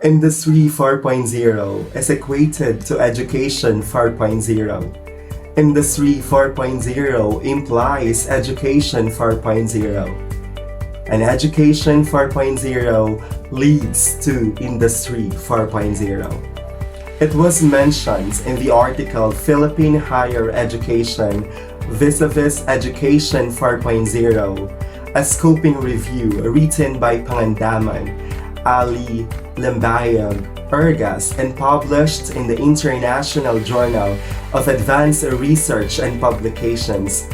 Industry 4.0 is equated to Education 4.0. Industry 4.0 implies Education 4.0. And Education 4.0 leads to Industry 4.0. It was mentioned in the article Philippine Higher Education vis-a-vis Education 4.0, a scoping review written by Pangandaman, Ali, Limbayag, Ergas, and published in the International Journal of Advanced Research and Publications.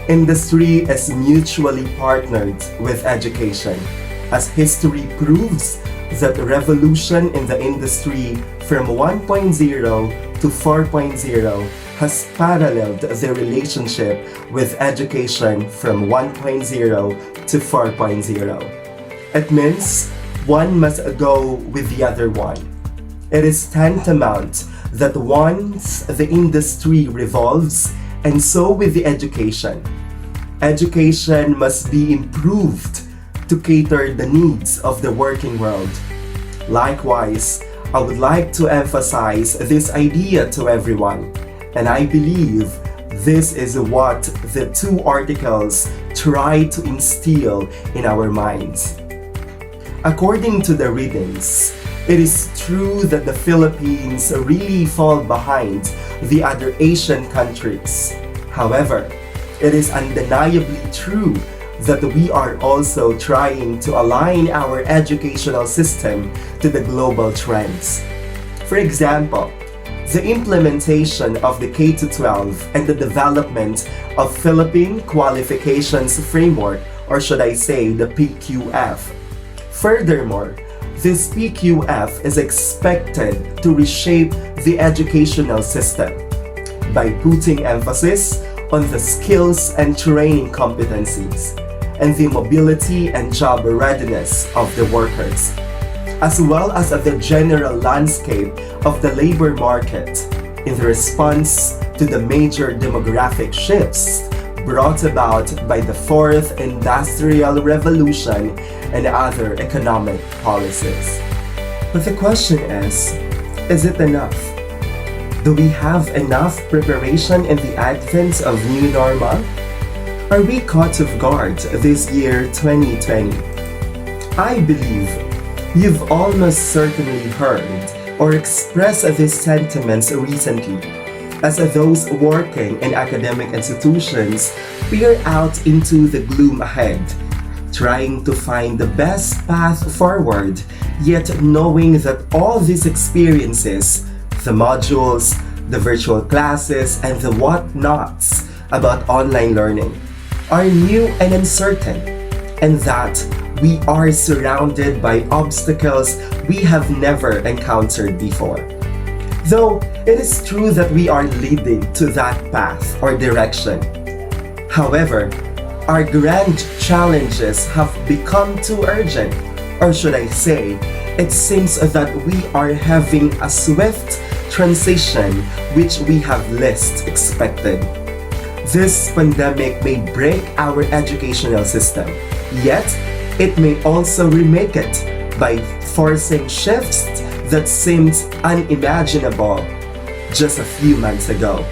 Industry is mutually partnered with education, as history proves that revolution in the industry from 1.0 to 4.0 has paralleled the relationship with education from 1.0 to 4.0. It means one must go with the other one. It is tantamount that once the industry revolves, and so with the education. Education must be improved to cater the needs of the working world. Likewise, I would like to emphasize this idea to everyone, and I believe this is what the two articles try to instill in our minds. According to the readings, it is true that the Philippines really fall behind the other Asian countries. However, it is undeniably true that we are also trying to align our educational system to the global trends. For example, the implementation of the K-12 and the development of Philippine Qualifications Framework, or should I say the PQF. Furthermore, this PQF is expected to reshape the educational system by putting emphasis on the skills and training competencies and the mobility and job readiness of the workers, as well as the general landscape of the labor market in response to the major demographic shifts brought about by the Fourth Industrial Revolution and other economic policies. But the question is it enough? Do we have enough preparation in the advent of new normal? Are we caught off guard this year 2020? I believe you've almost certainly heard or expressed these sentiments recently, as those working in academic institutions peer out into the gloom ahead, trying to find the best path forward, yet knowing that all these experiences, the modules, the virtual classes, and the whatnots about online learning are new and uncertain, and that we are surrounded by obstacles we have never encountered before. Though it is true that we are leading to that path or direction. However, our grand challenges have become too urgent, or should I say, it seems that we are having a swift transition which we have least expected. This pandemic may break our educational system, yet it may also remake it by forcing shifts that seemed unimaginable just a few months ago.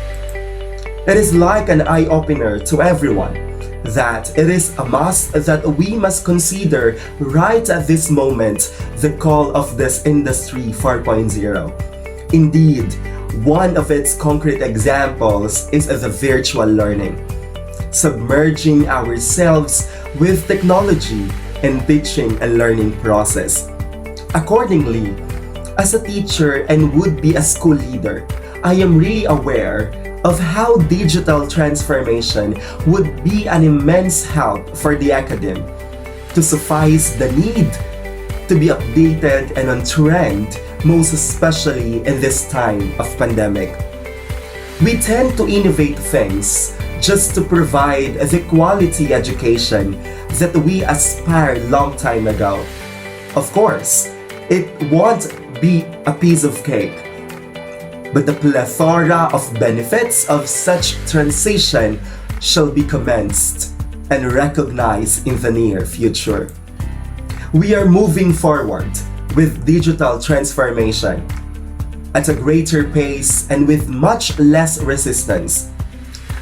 It is like an eye-opener to everyone that it is a must that we must consider right at this moment the call of this Industry 4.0. Indeed, one of its concrete examples is the virtual learning, submerging ourselves with technology in teaching and learning process. Accordingly, as a teacher and would be a school leader, I am really aware of how digital transformation would be an immense help for the academe to suffice the need to be updated and on trend, most especially in this time of pandemic. We tend to innovate things just to provide the quality education that we aspired long time ago. Of course, it won't be a piece of cake, but the plethora of benefits of such transition shall be commenced and recognized in the near future. We are moving forward with digital transformation at a greater pace and with much less resistance.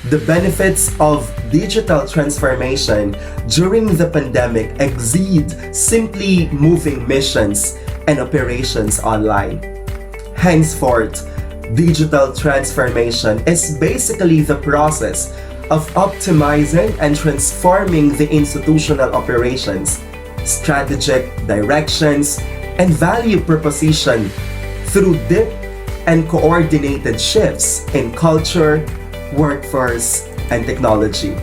The benefits of digital transformation during the pandemic exceed simply moving missions and operations online. Henceforth, digital transformation is basically the process of optimizing and transforming the institutional operations, strategic directions, and value proposition through deep and coordinated shifts in culture, workforce, and technology.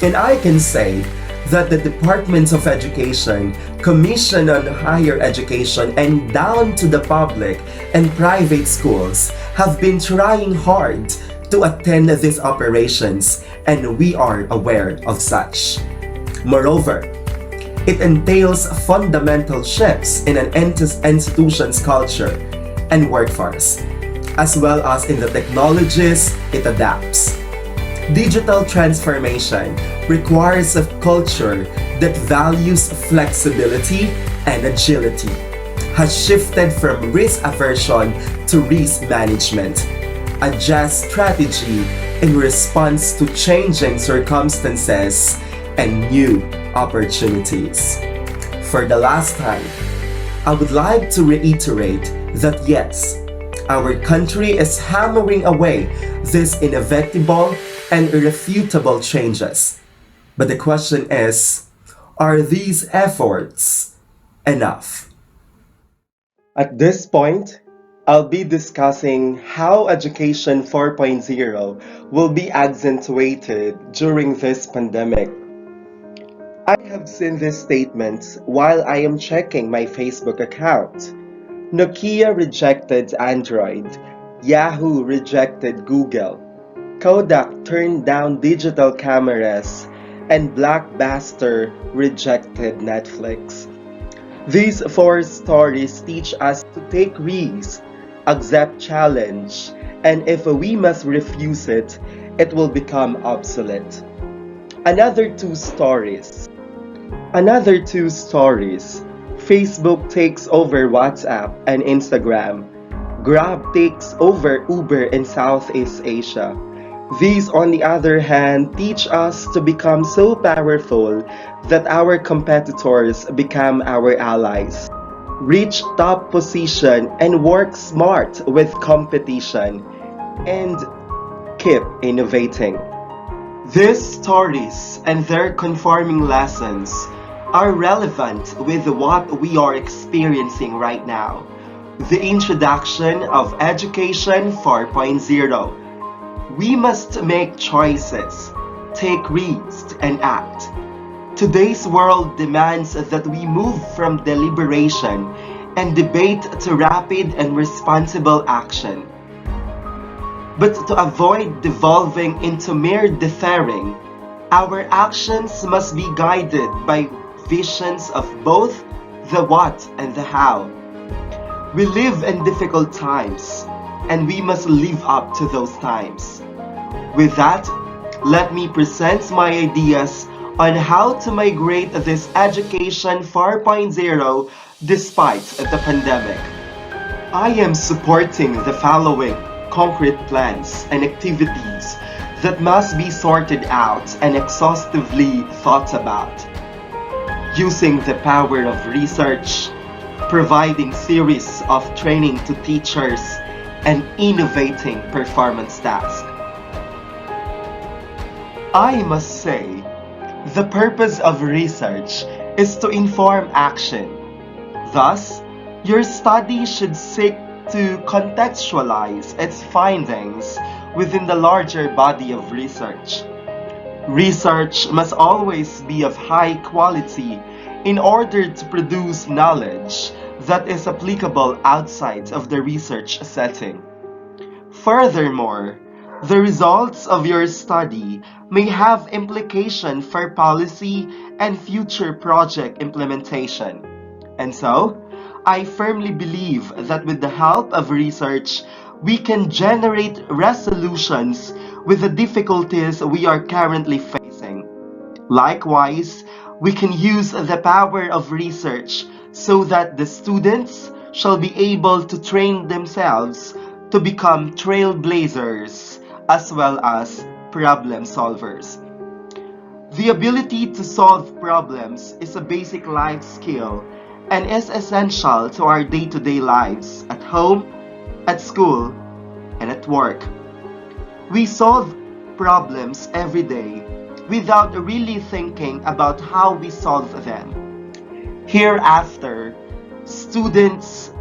And I can say that the Departments of Education, Commission on Higher Education, and down to the public and private schools have been trying hard to attend these operations, and we are aware of such. Moreover, it entails fundamental shifts in an institution's culture and workforce, as well as in the technologies it adapts. Digital transformation requires a culture that values flexibility and agility, has shifted from risk aversion to risk management, adjusts strategy in response to changing circumstances and new opportunities. For the last time, I would like to reiterate that yes, our country is hammering away these inevitable and irrefutable changes. But the question is, are these efforts enough? At this point, I'll be discussing how Education 4.0 will be accentuated during this pandemic. I have seen these statements while I am checking my Facebook account. Nokia rejected Android, Yahoo rejected Google, Kodak turned down digital cameras, and Blockbuster rejected Netflix. These four stories teach us to take risks, accept challenge, and if we must refuse it, it will become obsolete. Another two stories. Facebook takes over WhatsApp and Instagram. Grab takes over Uber in Southeast Asia. These, on the other hand, teach us to become so powerful that our competitors become our allies. Reach top position and work smart with competition, and keep innovating. These stories and their conforming lessons are relevant with what we are experiencing right now. The introduction of Education 4.0. We must make choices, take risks, and act. Today's world demands that we move from deliberation and debate to rapid and responsible action. But to avoid devolving into mere deferring, our actions must be guided by visions of both the what and the how. We live in difficult times, and we must live up to those times. With that, let me present my ideas on how to migrate this Education 4.0 despite the pandemic. I am supporting the following concrete plans and activities that must be sorted out and exhaustively thought about. Using the power of research, providing series of training to teachers, and innovating performance tasks. I must say, the purpose of research is to inform action. Thus, your study should seek to contextualize its findings within the larger body of research. Research must always be of high quality in order to produce knowledge that is applicable outside of the research setting. Furthermore, the results of your study may have implication for policy and future project implementation. And so, I firmly believe that with the help of research, we can generate resolutions with the difficulties we are currently facing. Likewise, we can use the power of research so that the students, shall be able to train themselves to become trailblazers as well as problem solvers. The ability to solve problems is a basic life skill and is essential to our day-to-day lives at home, at school, and at work. We solve problems every day without really thinking about how we solve them. Hereafter, students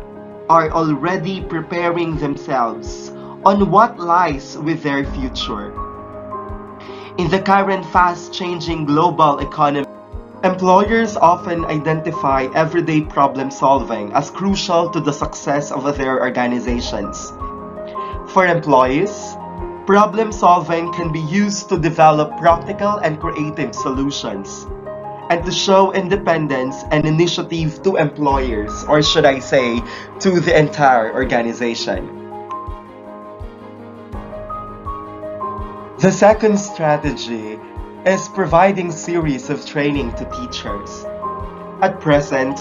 are already preparing themselves on what lies with their future. In the current fast-changing global economy, employers often identify everyday problem solving as crucial to the success of their organizations. For employees, problem solving can be used to develop practical and creative solutions, and to show independence and initiative to employers, or should I say, to the entire organization. The second strategy is providing series of training to teachers. At present,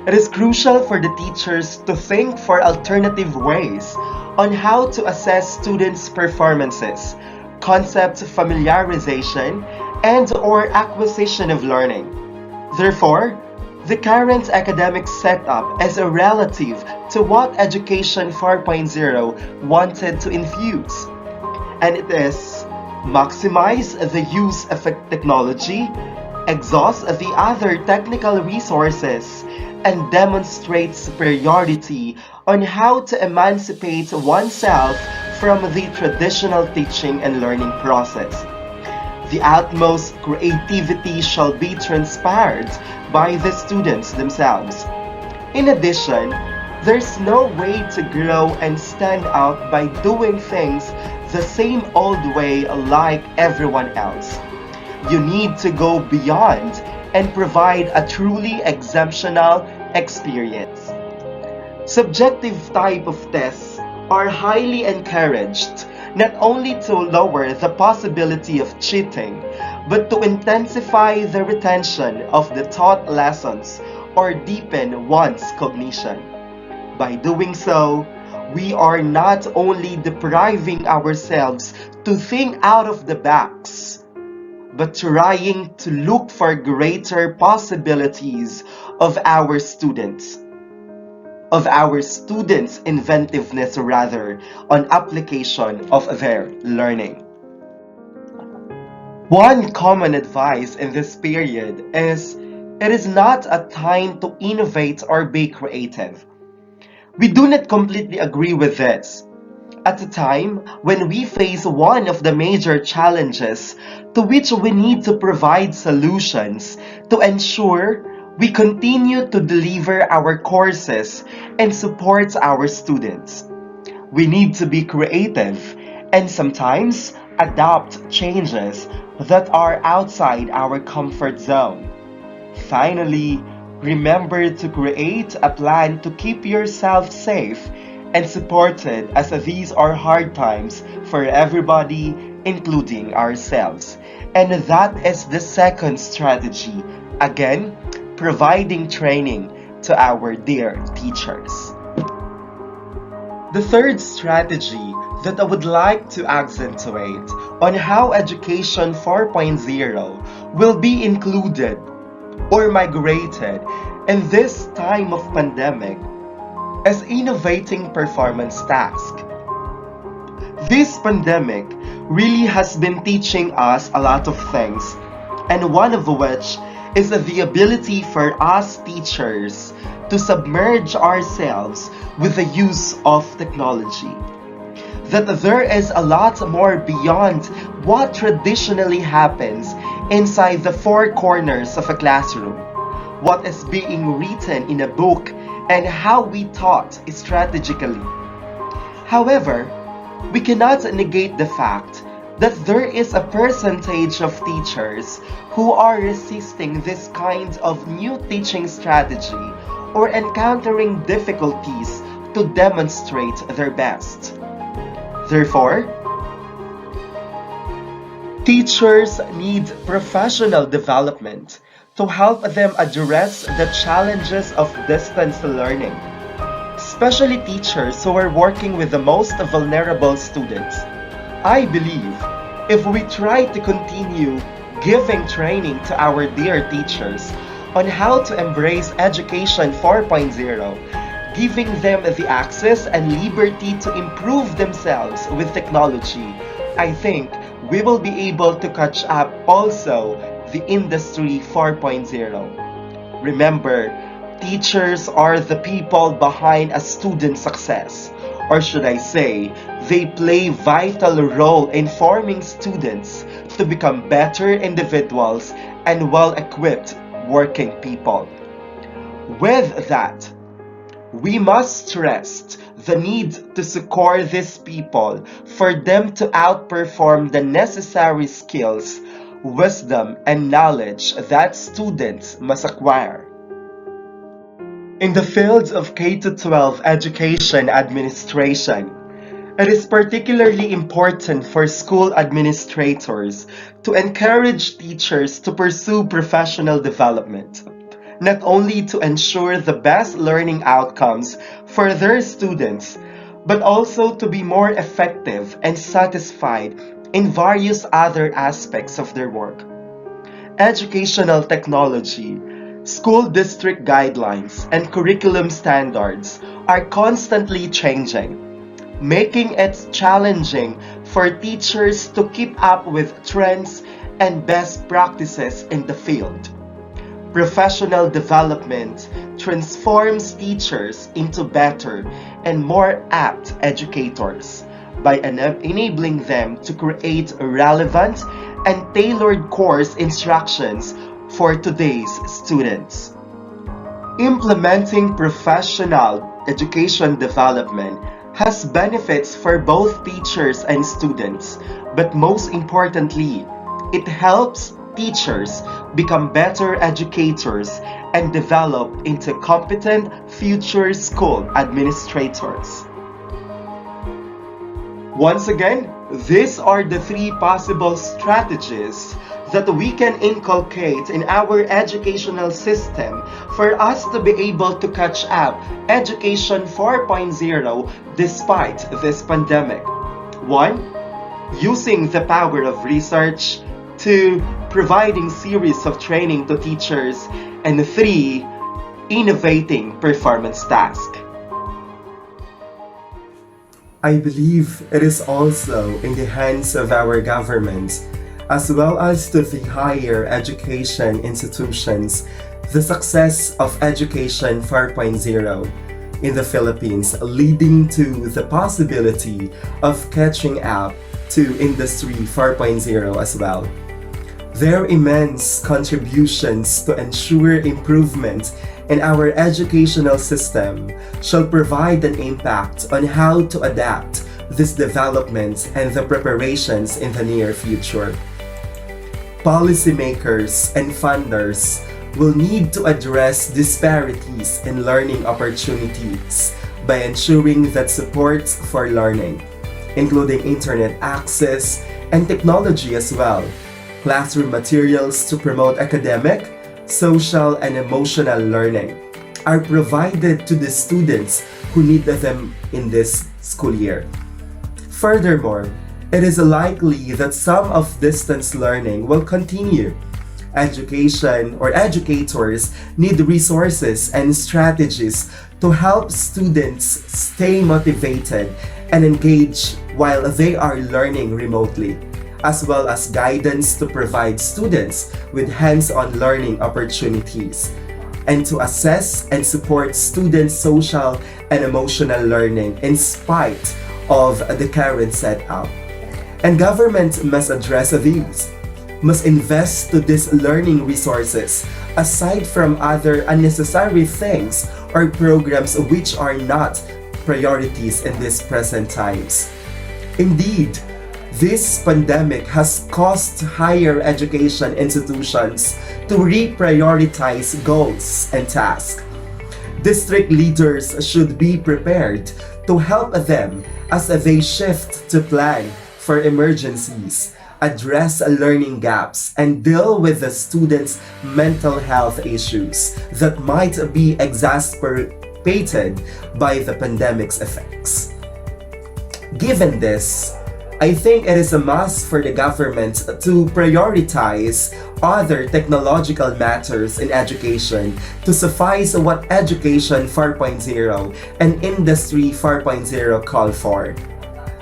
it is crucial for the teachers to think for alternative ways on how to assess students' performances, concept familiarization, and/or acquisition of learning. Therefore, the current academic setup is relative to what Education 4.0 wanted to infuse, and it is maximize the use of technology, exhaust the other technical resources, and demonstrate superiority on how to emancipate oneself from the traditional teaching and learning process. The utmost creativity shall be transpired by the students themselves. In addition, there's no way to grow and stand out by doing things the same old way like everyone else. You need to go beyond and provide a truly exceptional experience. Subjective type of tests are highly encouraged, not only to lower the possibility of cheating, but to intensify the retention of the taught lessons or deepen one's cognition. By doing so, we are not only depriving ourselves to think out of the box, but trying to look for greater possibilities of our students' inventiveness rather, on application of their learning. One common advice in this period is it is not a time to innovate or be creative. We do not completely agree with this. At a time when we face one of the major challenges to which we need to provide solutions to ensure we continue to deliver our courses and support our students. We need to be creative and sometimes adopt changes that are outside our comfort zone. Finally, remember to create a plan to keep yourself safe and supported, as these are hard times for everybody, including ourselves. And that is the second strategy. Again, providing training to our dear teachers. The third strategy that I would like to accentuate on how Education 4.0 will be included or migrated in this time of pandemic is innovating performance task. This pandemic really has been teaching us a lot of things, and one of which is the ability for us teachers to submerge ourselves with the use of technology. That there is a lot more beyond what traditionally happens inside the four corners of a classroom, what is being written in a book, and how we taught strategically. However, we cannot negate the fact that there is a percentage of teachers who are resisting this kind of new teaching strategy or encountering difficulties to demonstrate their best. Therefore, teachers need professional development to help them address the challenges of distance learning. especially teachers who are working with the most vulnerable students. I believe if we try to continue giving training to our dear teachers on how to embrace Education 4.0, giving them the access and liberty to improve themselves with technology, I think we will be able to catch up also the Industry 4.0. Remember, teachers are the people behind a student's success. Or should I say, they play vital role in forming students to become better individuals and well-equipped working people. With that, we must stress the need to succor these people for them to outperform the necessary skills, wisdom, and knowledge that students must acquire. In the fields of K-12 education administration, it is particularly important for school administrators to encourage teachers to pursue professional development, not only to ensure the best learning outcomes for their students, but also to be more effective and satisfied in various other aspects of their work. Educational technology, school district guidelines, and curriculum standards are constantly changing, making it challenging for teachers to keep up with trends and best practices in the field. Professional development transforms teachers into better and more apt educators by enabling them to create relevant and tailored course instructions for today's students. Implementing professional education development has benefits for both teachers and students, but most importantly, it helps teachers become better educators and develop into competent future school administrators. Once again, these are the three possible strategies that we can inculcate in our educational system for us to be able to catch up Education 4.0 despite this pandemic. 1. Using the power of research. 2. Providing series of training to teachers. And 3. Innovating performance tasks. I believe it is also in the hands of our government, as well as to the higher education institutions, the success of Education 4.0 in the Philippines, leading to the possibility of catching up to Industry 4.0 as well. Their immense contributions to ensure improvement in our educational system shall provide an impact on how to adapt this development and the preparations in the near future. Policymakers and funders will need to address disparities in learning opportunities by ensuring that support for learning, including internet access and technology as well, classroom materials to promote academic, social, and emotional learning, are provided to the students who need them in this school year. Furthermore, it is likely that some of distance learning will continue. Education or educators need resources and strategies to help students stay motivated and engaged while they are learning remotely, as well as guidance to provide students with hands-on learning opportunities, and to assess and support students' social and emotional learning in spite of the current setup. And government must address these, must invest to these learning resources aside from other unnecessary things or programs which are not priorities in these present times. Indeed, this pandemic has caused higher education institutions to reprioritize goals and tasks. District leaders should be prepared to help them as they shift to plan for emergencies, address learning gaps, and deal with the students' mental health issues that might be exacerbated by the pandemic's effects. Given this, I think it is a must for the government to prioritize other technological matters in education to suffice what Education 4.0 and Industry 4.0 call for.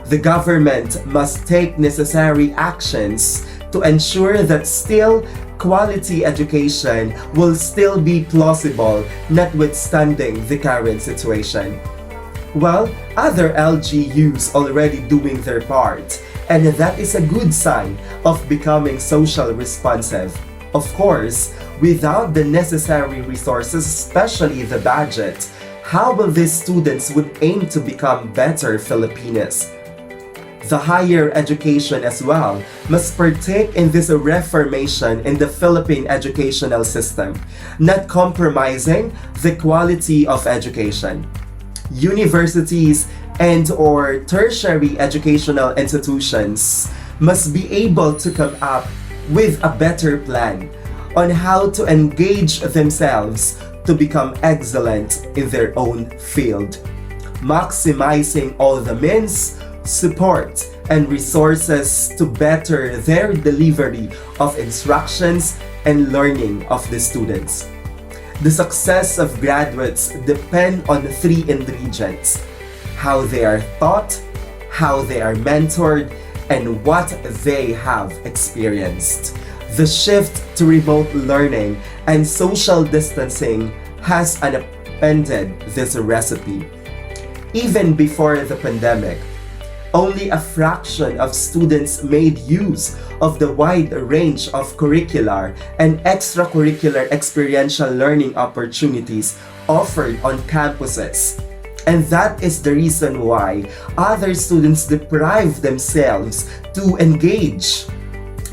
The government must take necessary actions to ensure that still quality education will still be plausible notwithstanding the current situation. Well, other LGUs already doing their part, and that is a good sign of becoming social responsive. Of course, without the necessary resources, especially the budget, how will these students would aim to become better Filipinos? The higher education as well must partake in this reformation in the Philippine educational system, not compromising the quality of education. Universities and/or tertiary educational institutions must be able to come up with a better plan on how to engage themselves to become excellent in their own field, maximizing all the means, support, and resources to better their delivery of instructions and learning of the students. The success of graduates depend on three ingredients: how they are taught, how they are mentored, and what they have experienced. The shift to remote learning and social distancing has upended this recipe. Even before the pandemic, only a fraction of students made use of the wide range of curricular and extracurricular experiential learning opportunities offered on campuses. And that is the reason why other students deprive themselves to engage,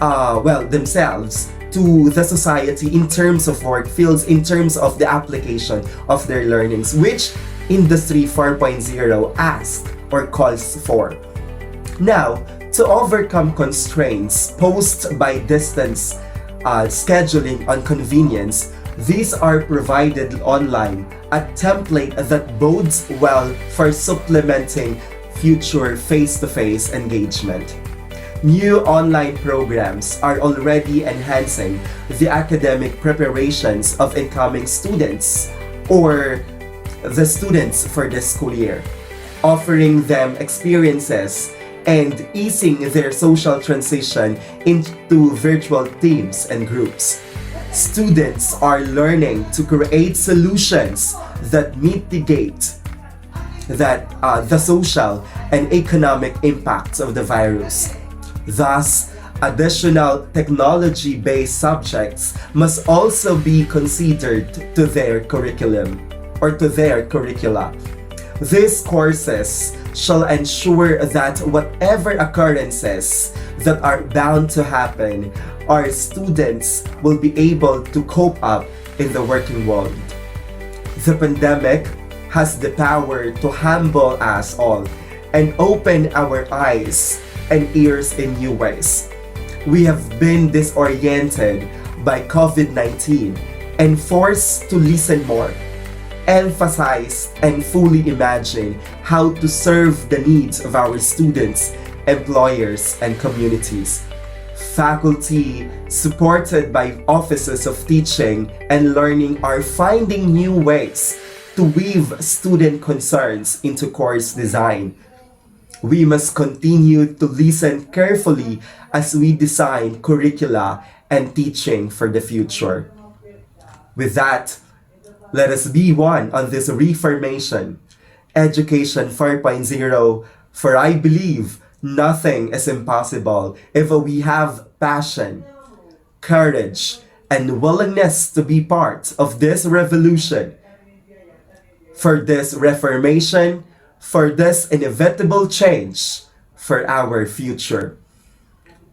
themselves to the society in terms of work fields, in terms of the application of their learnings, which Industry 4.0 asked or calls for. Now, to overcome constraints posed by distance scheduling on convenience, these are provided online, a template that bodes well for supplementing future face-to-face engagement. New online programs are already enhancing the academic preparations of incoming students or the students for this school year, offering them experiences and easing their social transition into virtual teams and groups. Students are learning to create solutions that mitigate the social and economic impacts of the virus. Thus, additional technology-based subjects must also be considered to their curriculum or to their curricula. These courses shall ensure that whatever occurrences that are bound to happen, our students will be able to cope up in the working world. The pandemic has the power to humble us all and open our eyes and ears in new ways. We have been disoriented by COVID-19 and forced to listen more, emphasize, and fully imagine how to serve the needs of our students, employers, and communities. Faculty, supported by offices of teaching and learning, are finding new ways to weave student concerns into course design. We must continue to listen carefully as we design curricula and teaching for the future. With that, let us be one on this reformation, Education 4.0, for I believe nothing is impossible if we have passion, courage, and willingness to be part of this revolution, for this reformation, for this inevitable change, for our future.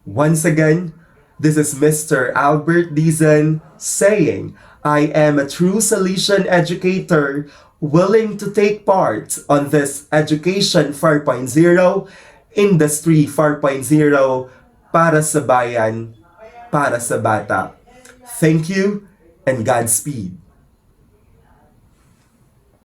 Once again, this is Mr. Albert Dizon saying, I am a true solution educator willing to take part on this Education 4.0, Industry 4.0 para sa bayan, para sa bata. Thank you and Godspeed.